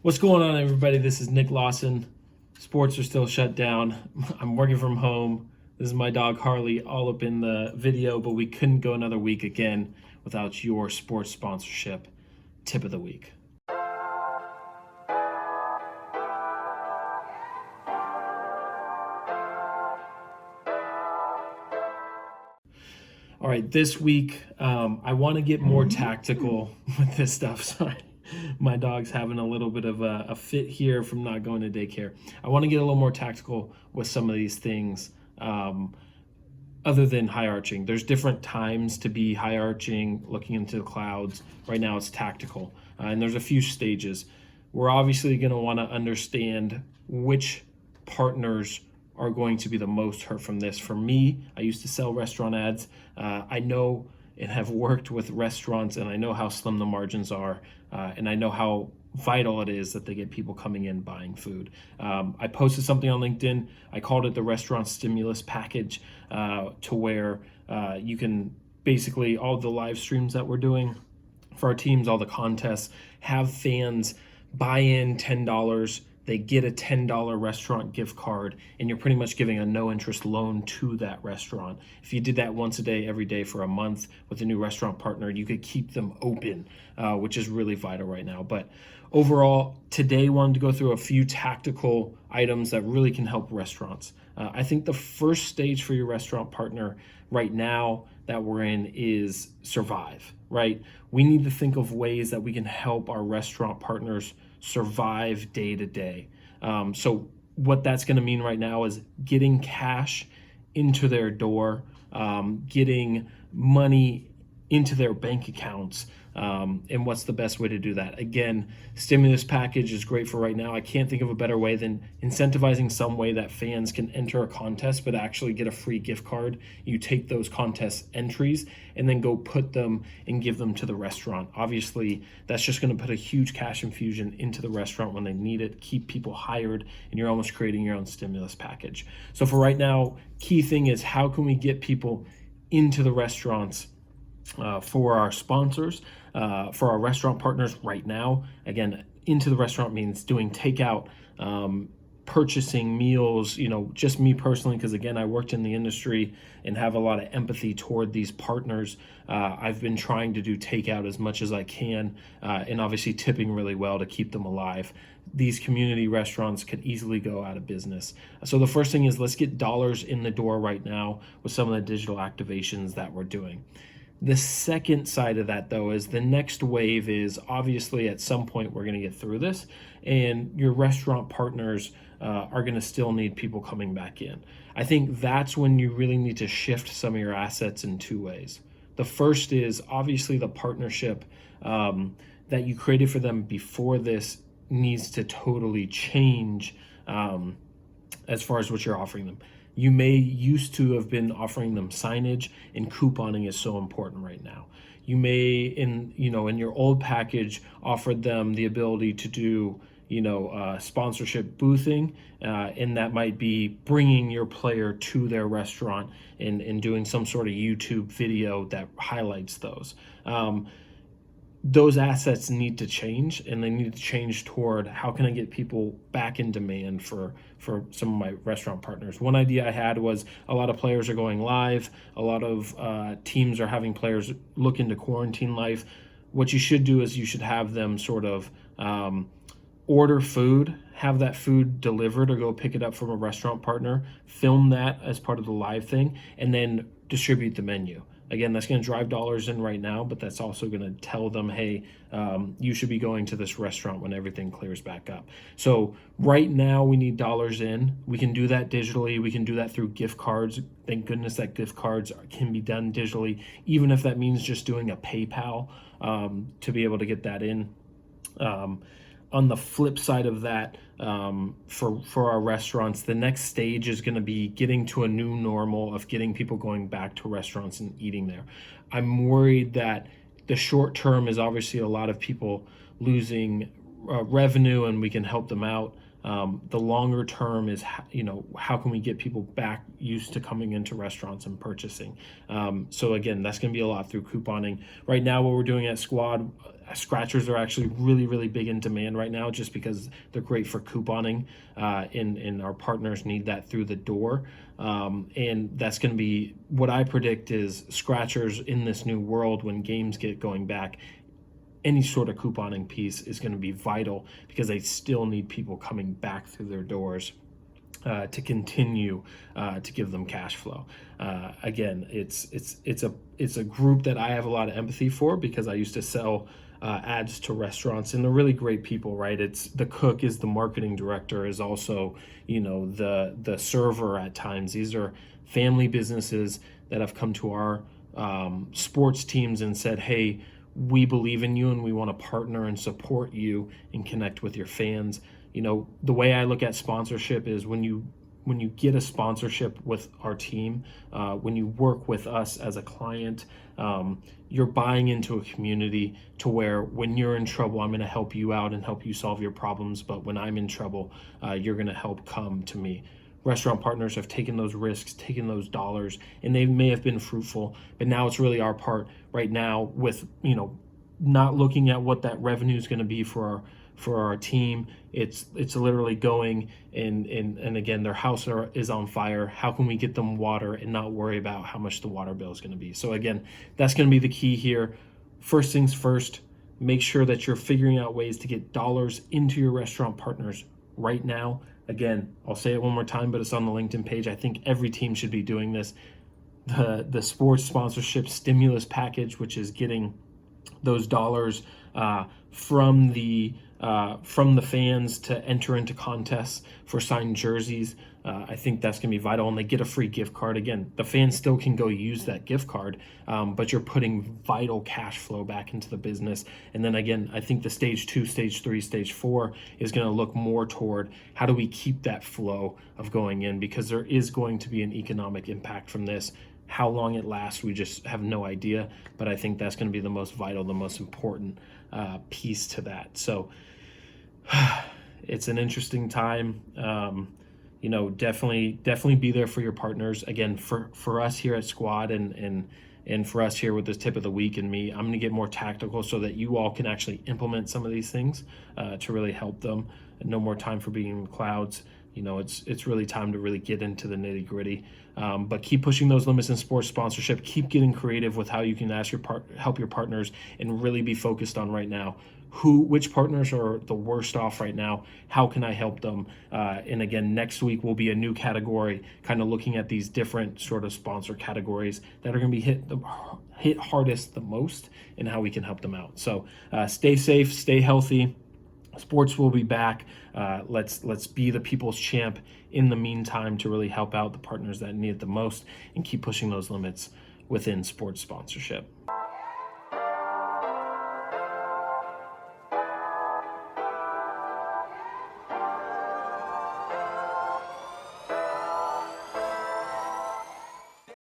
What's going on, everybody? This is Nick Lawson. Sports are still shut down. I'm working from home. This is my dog Harley all up in the video, but we couldn't go another week again without your sports sponsorship. Tip of the week. All right, this week, I want to get more tactical with this stuff. Sorry, my dog's having a little bit of a fit here from not going to daycare. I want to get a little more tactical with some of these things other than high arching. There's different times to be high arching, looking into the clouds. Right now, it's tactical, and there's a few stages. We're obviously going to want to understand which partners are going to be the most hurt from this. For me, I used to sell restaurant ads. I know and have worked with restaurants, and I know how slim the margins are, and I know how vital it is that they get people coming in buying food. I posted something on LinkedIn. I called it the restaurant stimulus package, to where you can basically, all the live streams that we're doing for our teams, all the contests, have fans buy in $10. They get a $10 restaurant gift card, and you're pretty much giving a no interest loan to that restaurant. If you did that once a day, every day for a month with a new restaurant partner, you could keep them open, which is really vital right now. But overall, today wanted to go through a few tactical items that really can help restaurants. I think the first stage for your restaurant partner right now that we're in is survive, right? We need to think of ways that we can help our restaurant partners survive day to day. So what that's going to mean right now is getting cash into their door, getting money into their bank accounts. And what's the best way to do that? Again, stimulus package is great for right now. I can't think of a better way than incentivizing some way that fans can enter a contest but actually get a free gift card. You take those contest entries and then go put them and give them to the restaurant. Obviously, that's just going to put a huge cash infusion into the restaurant when they need it, keep people hired, and you're almost creating your own stimulus package. So for right now, key thing is how can we get people into the restaurants for our sponsors, for our restaurant partners right now. Again, into the restaurant means doing takeout, purchasing meals, just me personally, because again, I worked in the industry and have a lot of empathy toward these partners. I've been trying to do takeout as much as I can, and obviously tipping really well to keep them alive. These community restaurants could easily go out of business. So the first thing is let's get dollars in the door right now with some of the digital activations that we're doing. The second side of that, though, is the next wave is obviously at some point we're going to get through this, and your restaurant partners are going to still need people coming back in. I think that's when you really need to shift some of your assets in two ways. The first is obviously the partnership that you created for them before this needs to totally change as far as what you're offering them. You may used to have been offering them signage, and couponing is so important right now. You may, in your old package, offered them the ability to do, sponsorship boothing, and that might be bringing your player to their restaurant and doing some sort of YouTube video that highlights those. Those assets need to change, and they need to change toward how can I get people back in demand for some of my restaurant partners. One idea I had was a lot of players are going live. A lot of teams are having players look into quarantine life. What you should do is you should have them sort of order food, have that food delivered or go pick it up from a restaurant partner, film that as part of the live thing, and then distribute the menu. Again, that's going to drive dollars in right now, but that's also going to tell them, hey, you should be going to this restaurant when everything clears back up. So right now we need dollars in. We can do that digitally. We can do that through gift cards. Thank goodness that gift cards can be done digitally, even if that means just doing a PayPal to be able to get that in. On the flip side of that, for our restaurants, the next stage is going to be getting to a new normal of getting people going back to restaurants and eating there. I'm worried that the short term is obviously a lot of people losing revenue, and we can help them out. The longer term is, how can we get people back used to coming into restaurants and purchasing? So again, that's going to be a lot through couponing. Right now, what we're doing at Squad, scratchers are actually really, really big in demand right now, just because they're great for couponing, and our partners need that through the door. And that's going to be what I predict is scratchers in this new world when games get going back. Any sort of couponing piece is going to be vital because they still need people coming back through their doors to continue to give them cash flow. Again, it's a group that I have a lot of empathy for because I used to sell ads to restaurants, and they're really great people, right? It's the cook is the marketing director, is also the server at times. These are family businesses that have come to our sports teams and said, hey, we believe in you and we want to partner and support you and connect with your fans. The way I look at sponsorship is when you get a sponsorship with our team, when you work with us as a client, you're buying into a community to where when you're in trouble, I'm going to help you out and help you solve your problems. But when I'm in trouble, you're going to help come to me. Restaurant partners have taken those risks, taken those dollars, and they may have been fruitful, but now it's really our part right now with, not looking at what that revenue is going to be for our team. It's literally going and again, their house is on fire. How can we get them water and not worry about how much the water bill is going to be? So again, that's going to be the key here. First things first, make sure that you're figuring out ways to get dollars into your restaurant partners right now. Again, I'll say it one more time, but it's on the LinkedIn page. I think every team should be doing this. The sports sponsorship stimulus package, which is getting those dollars from the fans to enter into contests for signed jerseys. I think that's going to be vital, and they get a free gift card. Again, the fans still can go use that gift card, but you're putting vital cash flow back into the business. And then again, I think the stage 2, stage 3, stage 4 is going to look more toward how do we keep that flow of going in, because there is going to be an economic impact from this. How long it lasts, we just have no idea, but I think that's going to be the most vital, the most important piece to that. So it's an interesting time. Definitely be there for your partners. Again, for us here at Squad and for us here with this tip of the week and me, I'm going to get more tactical so that you all can actually implement some of these things to really help them. No more time for being in clouds. It's really time to really get into the nitty gritty. But keep pushing those limits in sports sponsorship. Keep getting creative with how you can help your partners, and really be focused on right now which partners are the worst off right now. How can I help them? And again, next week will be a new category, kind of looking at these different sort of sponsor categories that are going to be hit hardest the most, and how we can help them out. So stay safe, stay healthy. Sports will be back. Let's be the people's champ in the meantime to really help out the partners that need it the most, and keep pushing those limits within sports sponsorship.